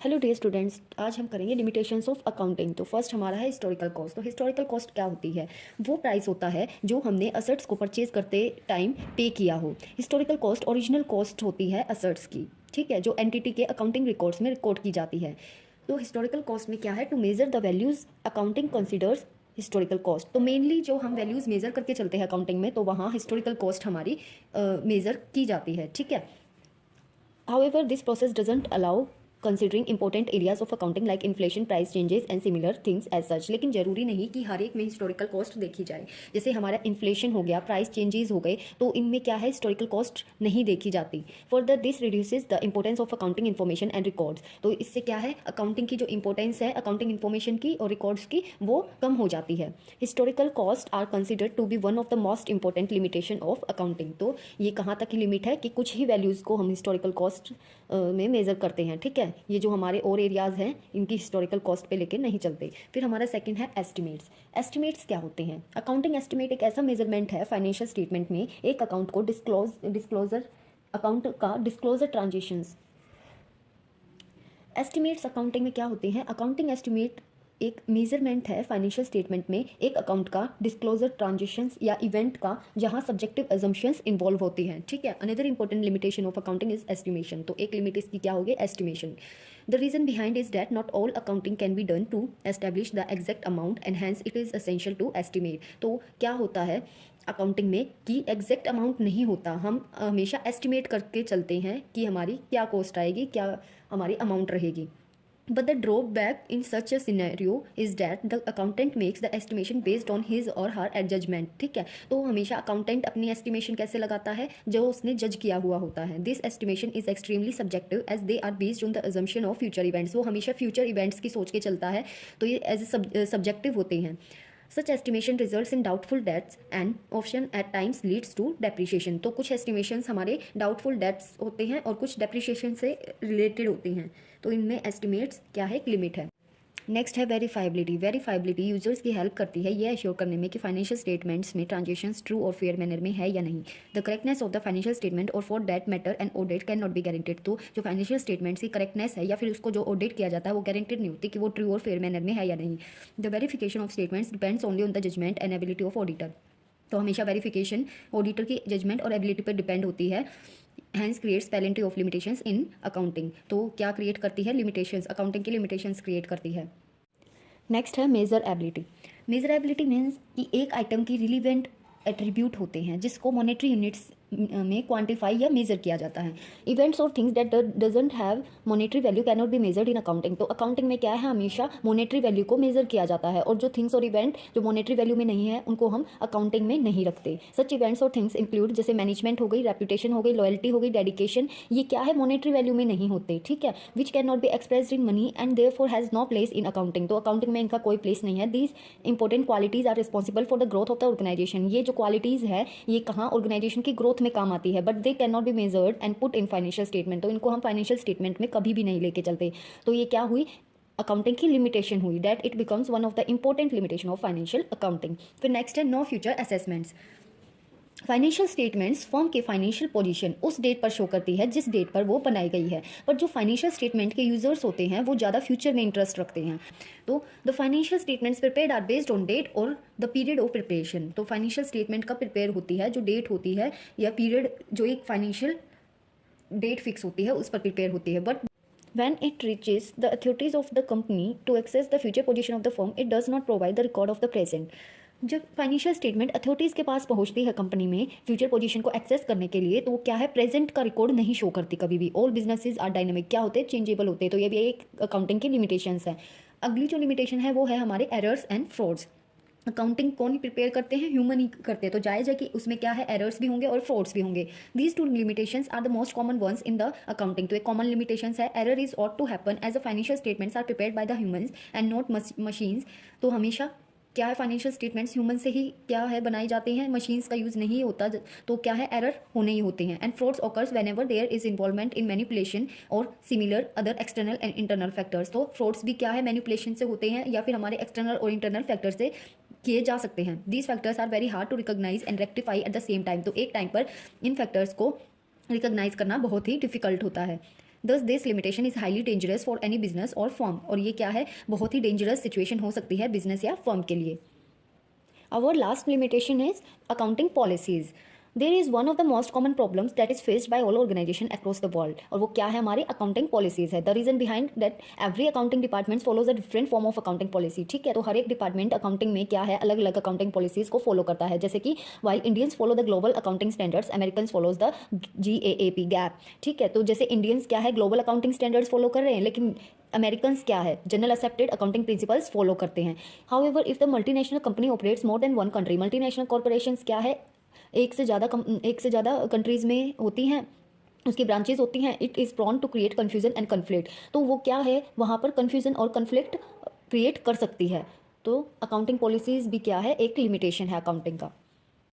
Hello dear students, आज हम करेंगे लिमिटेशंस ऑफ अकाउंटिंग। तो फर्स्ट हमारा है हिस्टोरिकल कॉस्ट। तो हिस्टोरिकल कॉस्ट क्या होती है? वो प्राइस होता है जो हमने असेट्स को परचेज करते टाइम पे किया हो। हिस्टोरिकल कॉस्ट ओरिजिनल कॉस्ट होती है असेट्स की, ठीक है, जो एंटिटी के अकाउंटिंग रिकॉर्ड्स में रिकॉर्ड की जाती है। तो हिस्टोरिकल कॉस्ट में क्या है? To measure the values accounting considers historical cost. तो मेनली जो हम वैल्यूज़ मेज़र करके चलते हैं अकाउंटिंग में, तो वहाँ हिस्टोरिकल कॉस्ट हमारी मेज़र की जाती है, ठीक है। However, this process doesn't allow considering important areas of accounting like inflation, price changes and similar things as such। लेकिन जरूरी नहीं कि हर एक में हिस्टोरिकल कॉस्ट देखी जाए। जैसे हमारा इन्फ्लेशन हो गया, प्राइस चेंजेस हो गए, तो इनमें क्या है, हिस्टोरिकल कॉस्ट नहीं देखी जाती। Further this reduces the importance of accounting information and records. तो इससे क्या है, अकाउंटिंग की जो इंपॉर्टेंस है अकाउंटिंग इन्फॉर्मेशन की और रिकॉर्ड्स की, वो कम हो जाती है। Historical cost are considered to be one of the most important limitation of accounting. तो ये कहाँ तक की लिमिट है कि कुछ ही वैल्यूज़ को हम हिस्टोरिकल कॉस्ट में मेज़र करते हैं, ठीक है। ये जो हमारे और एरियाज़ हैं इनकी हिस्टोरिकल कॉस्ट पे लेके नहीं चलते। फिर हमारा सेकंड है एस्टिमेट्स। एस्टिमेट्स क्या होते हैं? अकाउंटिंग एस्टिमेट एक ऐसा मेजरमेंट है फाइनेंशियल स्टेटमेंट में एक अकाउंट को डिस्क्लोजर अकाउंट का डिस्क्लोजर ट्रांजेक्शन्स। एस्टिमेट्स अकाउंटिंग में क्या होते हैं? अकाउंटिंग एस्टिमेट एक मेजरमेंट है फाइनेंशियल स्टेटमेंट में एक अकाउंट का डिस्क्लोजर ट्रांजेक्शन्स या इवेंट का, जहां सब्जेक्टिव अजम्पशंस इन्वॉल्व होती हैं, ठीक है। Another important limitation of accounting is estimation. तो एक लिमिट इसकी क्या होगी? Estimation. The reason behind is that not all accounting can be done to establish the exact amount and hence it is essential to estimate. तो क्या होता है accounting में कि एग्जैक्ट अमाउंट नहीं होता, हम हमेशा एस्टिमेट करके चलते हैं कि हमारी क्या कॉस्ट आएगी, क्या हमारी अमाउंट रहेगी। But the drawback in such a scenario is that the accountant makes the estimation based on his or her judgment, ठीक है। तो हमेशा अकाउंटेंट अपनी एस्टिमेशन कैसे लगाता है? जो उसने जज किया हुआ होता है। This estimation is extremely subjective as they are based on the assumption of future events. वो हमेशा फ्यूचर इवेंट्स की सोच के चलता है, तो ये एज सब्जेक्टिव होते हैं। Such estimation results in doubtful dates and option at times leads to depreciation. तो कुछ एस्टिमेशंस हमारे डाउटफुल डेट्स होते हैं और कुछ डेप्रिशिएशन से रिलेटेड होती हैं। तो इनमें एस्टिमेट्स क्या है, एक लिमिट है। नेक्स्ट है वेरीफाइबिलिटी। वेरीफाइबिलिटी यूजर्स की हेल्प करती है ये एश्योर करने में कि फाइनेंशियल स्टेटमेंट्स में ट्रांजेक्शन्स ट्रू और फेयर मैनर में है या नहीं। The correctness of the financial statement और for that matter and audit can not be guaranteed. तो जो फाइनेंशियल स्टेटमेंट्स की करेक्टनेस है या फिर उसको जो ऑडिट किया जाता है वो गारंटेड नहीं होती कि वो ट्रू और फेयर मैनर में है या नहीं। The verification of statements depends only on the judgement and ability of auditor. तो हमेशा वेरिफिकेशन ऑडिटर की जजमेंट और एबिलिटी पर डिपेंड होती है। Hence creates penalty of limitations in accounting. तो क्या क्रिएट करती है? लिमिटेशंस, अकाउंटिंग की लिमिटेशंस क्रिएट करती है। नेक्स्ट है मेजरेबिलिटी। मेजरेबिलिटी मीन्स कि एक आइटम की रिलीवेंट एट्रीब्यूट होते हैं जिसको मॉनेटरी यूनिट्स में क्वांटिफाई या मेजर किया जाता है। इवेंट्स और things that doesn't have monetary value can not be measured in accounting. तो अकाउंटिंग में क्या है, हमेशा मॉनेटरी वैल्यू को मेजर किया जाता है और जो थिंग्स और इवेंट जो मॉनेटरी वैल्यू में नहीं है उनको हम अकाउंटिंग में नहीं रखते। सच इवेंट्स और थिंग्स इंक्लूड जैसे मैनेजमेंट हो गई, रेपुटेशन हो गई, लॉयल्टी हो गई, डेडिकेशन, ये क्या है, मॉनेटरी वैल्यू में नहीं होते, ठीक है। Which can not be expressed in money and therefore has no place in accounting. तो अकाउंटिंग में इनका कोई प्लेस नहीं है। These important qualities are responsible for the growth of the organisation. ये जो क्वालिटीज है ये कहाँ ऑर्गेनाइजेशन की ग्रोथ में काम आती है, but they can not be measured and put in financial statement. तो इनको हम फाइनेंशियल स्टेटमेंट में कभी भी नहीं लेके चलते। तो ये क्या हुई, अकाउंटिंग की लिमिटेशन हुई, that it becomes one of the important limitation of financial accounting. फिर नेक्स्ट है no future assessments. Financial statements firm के फाइनेंशियल पोजीशन उस डेट पर शो करती है जिस डेट पर वो बनाई गई है, पर जो फाइनेंशियल स्टेटमेंट के यूजर्स होते हैं वो ज़्यादा फ्यूचर में इंटरेस्ट रखते हैं। तो the financial statements prepared are based on date और द पीरियड ऑफ प्रिपरेशन। तो फाइनेंशियल स्टेटमेंट का प्रिपेयर होती है जो डेट होती है या पीरियड, जो एक फाइनेंशियल डेट फिक्स होती है उस पर प्रिपेयर होती है। But when it reaches the authorities of the company to access the future position of the firm, it does not provide the record of the present। जब financial statement authorities के पास पहुंचती है कंपनी में future position को access करने के लिए, तो वो क्या है, प्रेजेंट का रिकॉर्ड नहीं शो करती कभी भी। ऑल बिजनेसेस आर डायनेमिक, क्या होते हैं, चेंजेबल होते हैं। तो ये भी एक अकाउंटिंग की लिमिटेशंस है। अगली जो लिमिटेशन है वो है हमारे एरर्स एंड फ्रॉड्स। अकाउंटिंग कौन प्रिपेयर करते हैं? ह्यूमन ही करते हैं। तो जायज़ है कि उसमें क्या है, एरर्स भी होंगे और फ्रॉड्स भी होंगे। These two limitations are the most common ones in the accounting. तो एक कॉमन लिमिटेशंस है, error is ought to happen as a financial statements are prepared by the humans and not machines. तो हमेशा क्या है, financial statements human से ही क्या है बनाए जाते हैं, मशीन्स का यूज़ नहीं होता। तो क्या है, एरर होने ही होते हैं। And frauds occurs whenever there is involvement in manipulation और similar other external and internal factors. तो फ्रॉड्स भी क्या है, मैनिपुलेशन से होते हैं या फिर हमारे एक्सटर्नल और इंटरनल फैक्टर से किए जा सकते हैं। These factors are very hard to recognise and rectify at the same time. तो एक टाइम पर इन फैक्टर्स को रिकॉग्नाइज करना बहुत ही डिफिकल्ट होता है। दस this limitation is highly dangerous for any business और फर्म, और ये क्या है, बहुत ही डेंजरस सिचुएशन हो सकती है बिजनेस या फर्म के लिए। Our last limitation is accounting policies. There is one of the most common problems that is faced by all organizations across the world. और वो क्या है, हमारी accounting policies है. The reason behind that every accounting department follows a different form of accounting policy. ठीक है, तो हर एक डिपार्टमेंट अकाउंटिंग में क्या है, अलग अलग अकाउंटिंग पॉलिसीज को फॉलो करता है। जैसे कि while Indians follow the global accounting standards, Americans follows the GAAP gap. ठीक है, तो जैसे इंडियंस क्या है, ग्लोबल अकाउंटिंग स्टैंडर्ड्स फॉलो कर रहे हैं, लेकिन अमेरिकन्स क्या है, general accepted accounting principles follow करते हैं। However if the multinational company operates more than one country, multinational corporations क्या है, एक से ज़्यादा कंट्रीज़ में होती हैं, उसकी ब्रांचेज होती हैं, it is prone to create confusion and conflict. तो वो क्या है, वहाँ पर कन्फ्यूजन और कन्फ्लिक्ट क्रिएट कर सकती है। तो अकाउंटिंग पॉलिसीज़ भी क्या है, एक लिमिटेशन है अकाउंटिंग का।